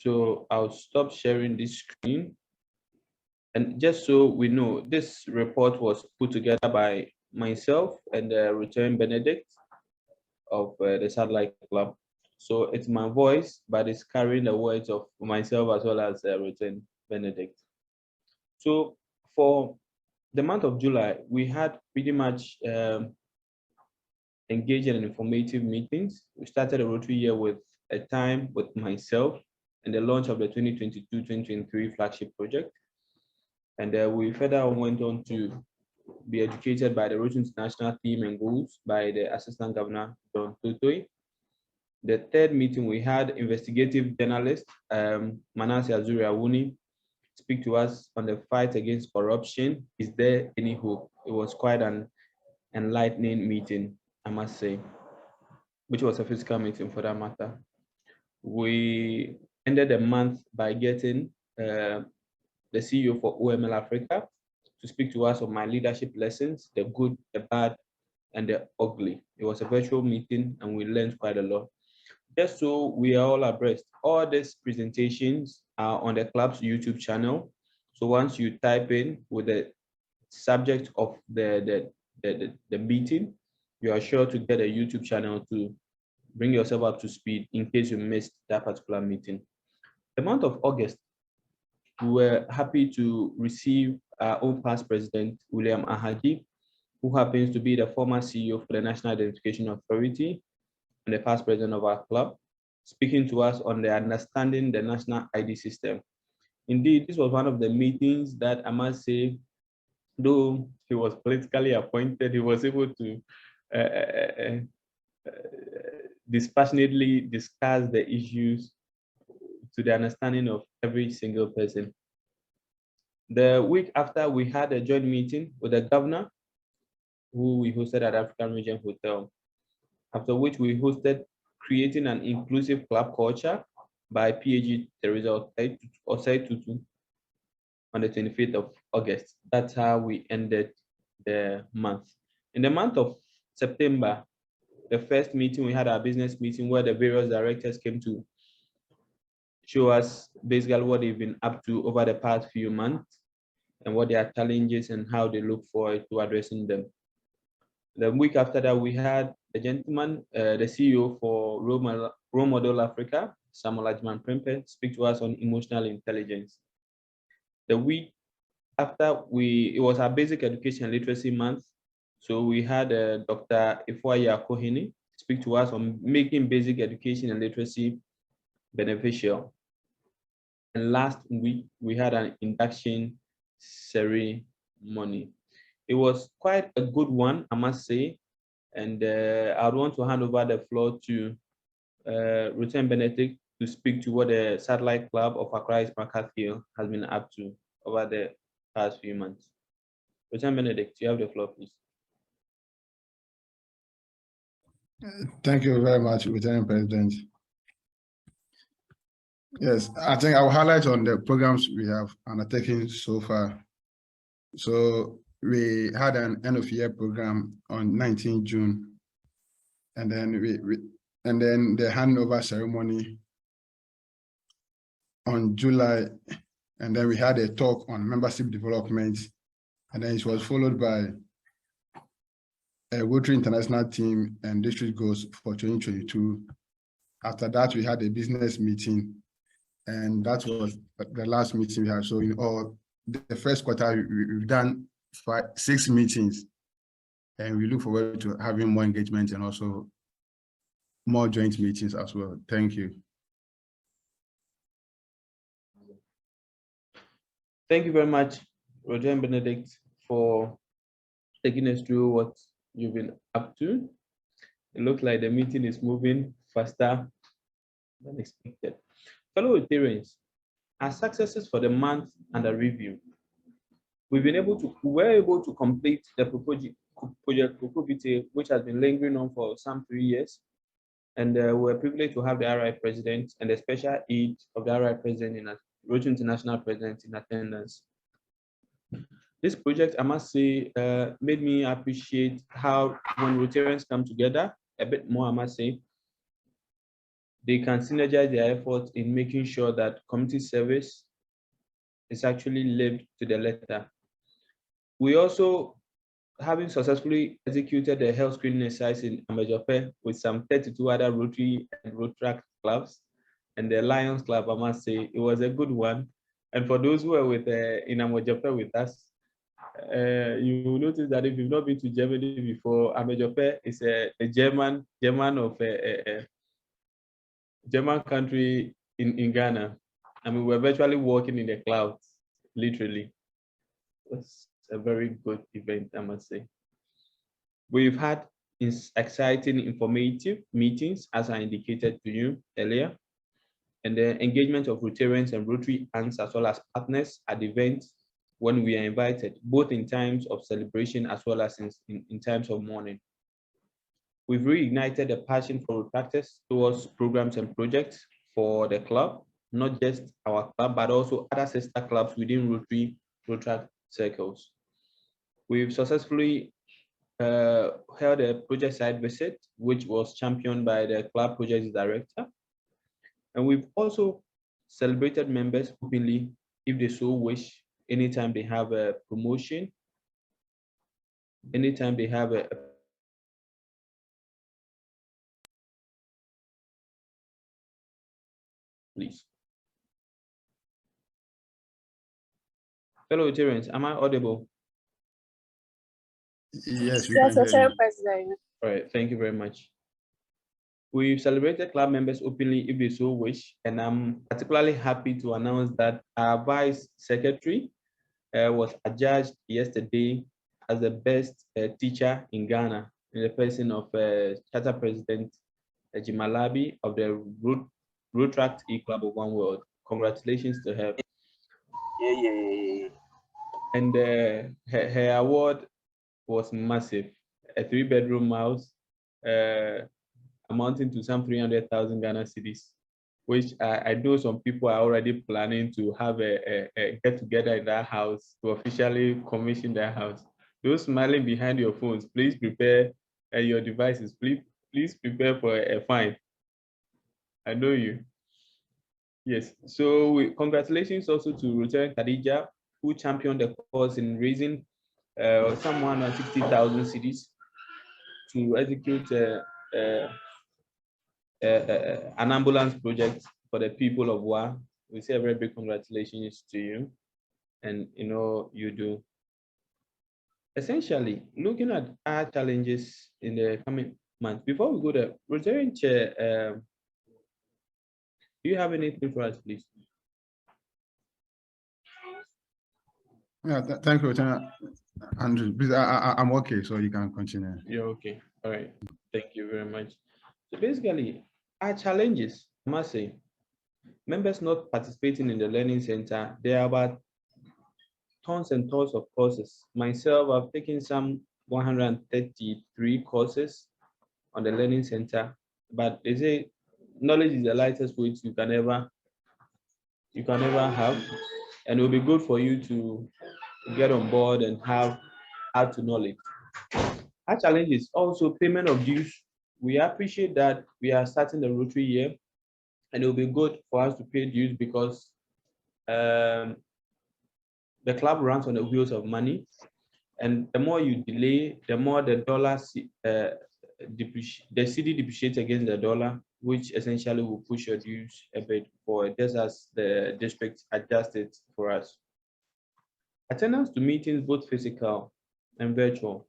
So I'll stop sharing this screen. And just so we know, this report was put together by myself and Return Benedict of the Satellite Club. So it's my voice, but it's carrying the words of myself as well as Return Benedict. So for the month of July, we had pretty much engaging and informative meetings. We started a Rotary year with a time with myself and the launch of the 2022-2023 flagship project. And we further went on to be educated by the Rotary International theme and goals by the Assistant Governor, Don Totoi. The third meeting, we had investigative journalist Manase Azuri Awuni speak to us on the fight against corruption. Is there any hope? It was quite an enlightening meeting, I must say, which was a physical meeting for that matter. We ended the month by getting the CEO for OML Africa to speak to us on my leadership lessons, the good, the bad, and the ugly. It was a virtual meeting and we learned quite a lot. Just so we are all abreast, all these presentations are on the club's YouTube channel. So once you type in with the subject of the meeting, you are sure to get a YouTube channel to bring yourself up to speed in case you missed that particular meeting. The month of August, we were happy to receive our own past president, William Ahagi, who happens to be the former CEO for the National Identification Authority and the past president of our club, speaking to us on the understanding the national ID system. Indeed, this was one of the meetings that I must say, though he was politically appointed, he was able to dispassionately discuss the issues to the understanding of every single person. The week after, we had a joint meeting with the governor, who we hosted at African Region Hotel, after which we hosted Creating an Inclusive Club Culture by PhD Teresa Osei Tutu on the 25th of August. That's how we ended the month. In the month of September, the first meeting, we had our business meeting where the various directors came to show us basically what they've been up to over the past few months and what their challenges and how they look forward to addressing them. The week after that, we had the gentleman, the CEO for Role Model Africa, Samuel Ajman Prempe, speak to us on emotional intelligence. The week after, it was our basic education and literacy month. So we had Dr. Ofosuhene speak to us on making basic education and literacy beneficial. And last week, we had an induction ceremony. It was quite a good one, I must say. And I would want to hand over the floor to Return Benedict to speak to what the Satellite Club of Accra Markathiel has been up to over the past few months. Return Benedict, you have the floor, please. Thank you very much, Returning President. Yes, I think I will highlight on the programs we have undertaken so far. So we had an end of year program on 19 June, and then then the handover ceremony on July, and then we had a talk on membership development, and then it was followed by a Rotary International team and district goals for 2022. After that, we had a business meeting, and that was the last meeting we had. So in all, the first quarter, we've done 6 meetings, and we look forward to having more engagement and also more joint meetings as well. Thank you. Thank you very much, Roger and Benedict, for taking us through what you've been up to. It looks like the meeting is moving faster than expected. Fellow Rotarians, our successes for the month under review. We were able to complete the project Kokobite, which has been lingering on for some 3 years. And we're privileged to have the RI president and the special aid of the RI president in Rotary International president in attendance. This project, I must say, made me appreciate how when Rotarians come together a bit more, I must say, they can synergize their efforts in making sure that community service is actually lived to the letter. We also, having successfully executed the health screening exercise in Amejope with some 32 other Rotary and Rotaract clubs, and the Lions Club, I must say, it was a good one. And for those who are with in Amejope with us, you will notice that if you've not been to Germany before, Amejope is a German of a German country in Ghana. I mean, we're virtually walking in the clouds, literally. It was a very good event, I must say. We've had exciting, informative meetings, as I indicated to you earlier, and the engagement of Rotarians and Rotary ants as well as partners at events when we are invited, both in times of celebration as well as in times of mourning. We've reignited a passion for Rotaractors towards programs and projects for the club, not just our club, but also other sister clubs within Rotaract circles. We've successfully held a project site visit, which was championed by the club project director. And we've also celebrated members openly, if they so wish, anytime they have a promotion, anytime they have a please. Fellow Rotarians, am I audible? Yes, we Yes, can hear you. President. All right, thank you very much. We've celebrated club members openly if they so wish, and I'm particularly happy to announce that our Vice Secretary was adjudged yesterday as the best teacher in Ghana, in the person of Charter President Jimalabi of the Rotaract E-Club of One World. Congratulations to her. Yeah. And her award was massive, a 3-bedroom house, amounting to some 300,000 Ghana cedis, which I know some people are already planning to have a get together in that house to officially commission their house. Those smiling behind your phones, please prepare your devices. Please prepare for a fine. I know you. Yes. So congratulations also to Rotarian Khadija, who championed the cause in raising some 160,000 cedis to execute an ambulance project for the people of Wa. We say a very big congratulations to you, and you do. Essentially, looking at our challenges in the coming months, before we go there, Rotarian Chair, do you have anything for us, please? Yeah, thank you, Lieutenant Andrew. Please, I'm okay, so you can continue. You're okay. All right. Thank you very much. So basically, our challenges, I must say, members not participating in the learning center, there are about tons and tons of courses. Myself, I've taken some 133 courses on the learning center, but they say knowledge is the lightest weight you can ever have, and it will be good for you to get on board and have add to knowledge. Our challenge is also payment of dues. We appreciate that we are starting the Rotary year, and it will be good for us to pay dues because the club runs on the wheels of money, and the more you delay, the more the dollar the cedi depreciates against the dollar, which essentially will push your dues a bit forward, just as the district adjusted for us. Attendance to meetings, both physical and virtual.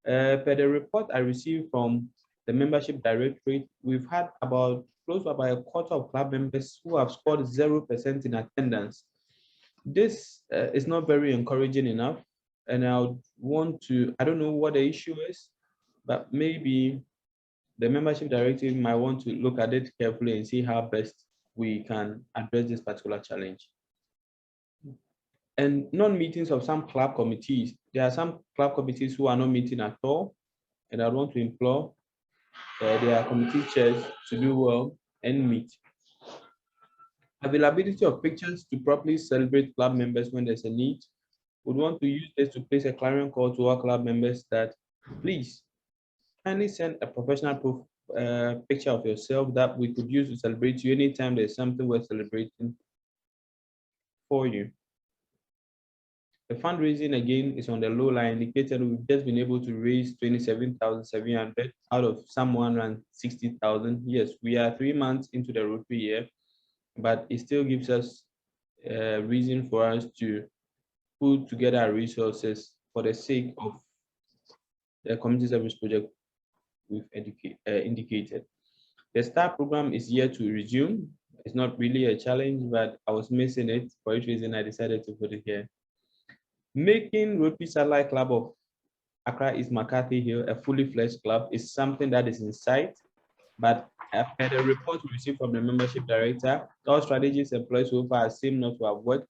Per the report I received from the membership directorate, we've had about close to about a quarter of club members who have scored 0% in attendance. This is not very encouraging enough, and I don't know what the issue is, but maybe the membership directive might want to look at it carefully and see how best we can address this particular challenge. And non-meetings of some club committees. There are some club committees who are not meeting at all, and I want to implore their committee chairs to do well and meet. Availability of pictures to properly celebrate club members when there's a need. Would want to use this to place a clarion call to our club members that please kindly send a professional picture of yourself that we could use to celebrate you anytime there's something worth celebrating for you. The fundraising again is on the low line indicated. We've just been able to raise 27,700 out of some 160,000. Yes, we are 3 months into the Rotary year, but it still gives us a reason for us to put together our resources for the sake of the community service project we've indicated. The STAR program is yet to resume. It's not really a challenge, but I was missing it. For which reason I decided to put it here. Making Rotary Satellite Club of Accra East McCarthy Hill a fully fledged club is something that is in sight, but per the report we received from the membership director, all strategies employed so far seem not to have worked.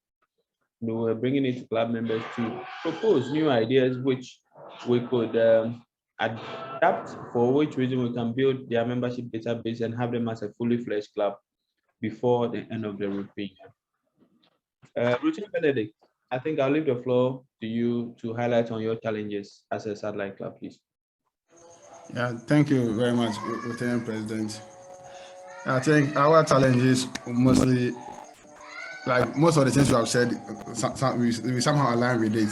We were bringing it to club members to propose new ideas which we could adapt, for which reason we can build their membership database and have them as a fully fledged club before the end of the Rotary year. Richard Benedict, I think I'll leave the floor to you to highlight on your challenges as a satellite club, please. Yeah, thank you very much, Lieutenant President. I think our challenges mostly, like most of the things you have said, we somehow align with it.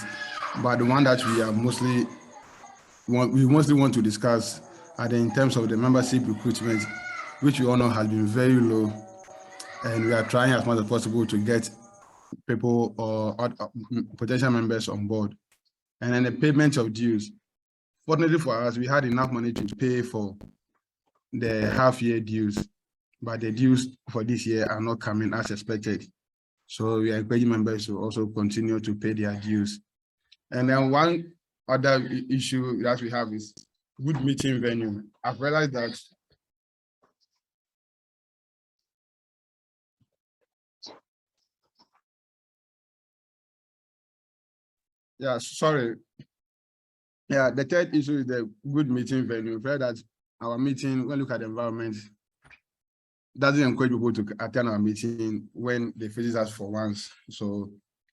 But the one that we mostly want to discuss are in terms of the membership recruitment, which we all know has been very low, and we are trying as much as possible to get people or potential members on board. And then the payment of dues. Fortunately for us, we had enough money to pay for the half-year dues, but the dues for this year are not coming as expected. So we are encouraging members to also continue to pay their dues. And then one other issue that we have is good meeting venue. I've realized that the third issue is the good meeting venue. We've heard that our meeting, when we look at the environment, doesn't encourage people to attend our meeting when they visit us for once. So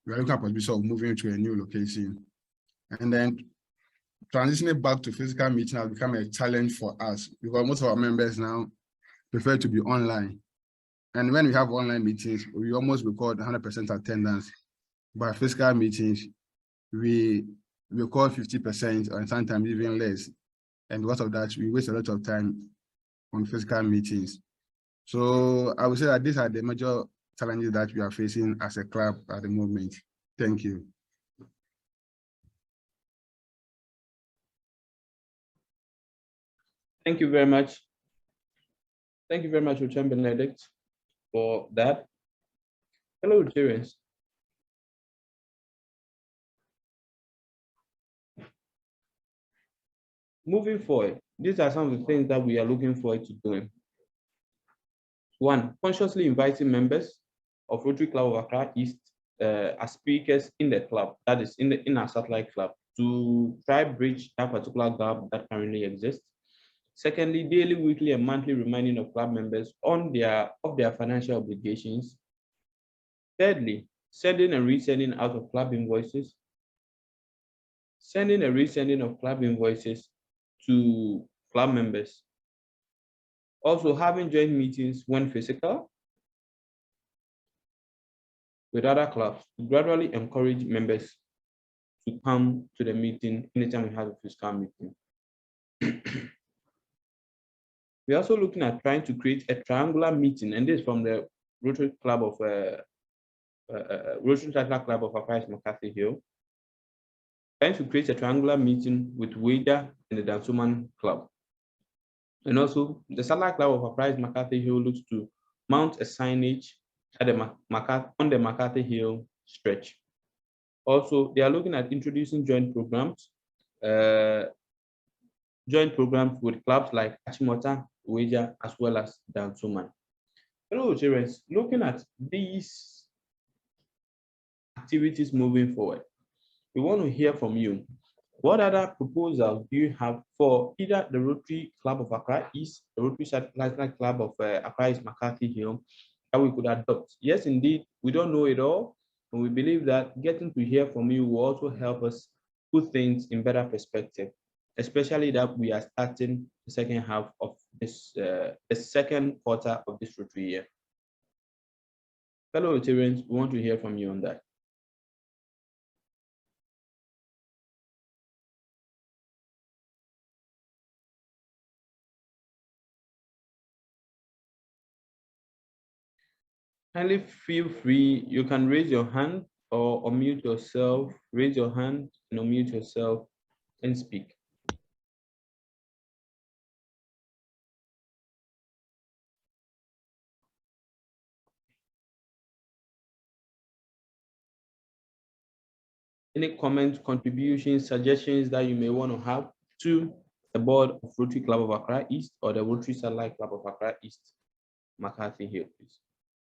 we are looking at possibility of moving to a new location. And then transitioning back to physical meeting has become a challenge for us because most of our members now prefer to be online. And when we have online meetings, we almost record 100% attendance. But physical meetings, we record 50% and sometimes even less. And because of that, we waste a lot of time on physical meetings. So I would say that these are the major challenges that we are facing as a club at the moment. Thank you. Thank you very much. Thank you very much, Lieutenant Benedict, for that. Hello, Rotarians. Moving forward, these are some of the things that we are looking forward to doing. One, consciously inviting members of Rotary Club of Accra East as speakers in the club, that is in our satellite club, to try bridge that particular gap that currently exists. Secondly, daily, weekly, and monthly reminding of club members of their financial obligations. Thirdly, sending and resending out of club invoices. Sending and resending of club invoices to club members. Also, having joint meetings when physical with other clubs to gradually encourage members to come to the meeting anytime we have a physical meeting. We're also looking at trying to create a triangular meeting, and this is from the Rotary Club of Rotary Club of Accra McCarthy Hill. Trying to create a triangular meeting with Wager and the Dansoman Club. And also, the Satellite Club of Accra McCarthy Hill looks to mount a signage at on the McCarthy Hill stretch. Also, they are looking at introducing joint programs with clubs like Achimota, Wager, as well as Dansoman. Hello, Rotarians. Looking at these activities moving forward, we want to hear from you. What other proposals do you have for either the Rotary Club of Accra East, the Rotary Satellite Club of Accra East McCarthy Hill, that we could adopt? Yes, indeed, we don't know it all, and we believe that getting to hear from you will also help us put things in better perspective, especially that we are starting the second half of the second quarter of this Rotary year. Fellow Rotarians, we want to hear from you on that. Kindly feel free, you can raise your hand or unmute yourself, raise your hand and unmute yourself and speak. Any comments, contributions, suggestions that you may want to have to the board of Rotary Club of Accra East or the Rotary Satellite Club of Accra East, McCarthy Hill, please.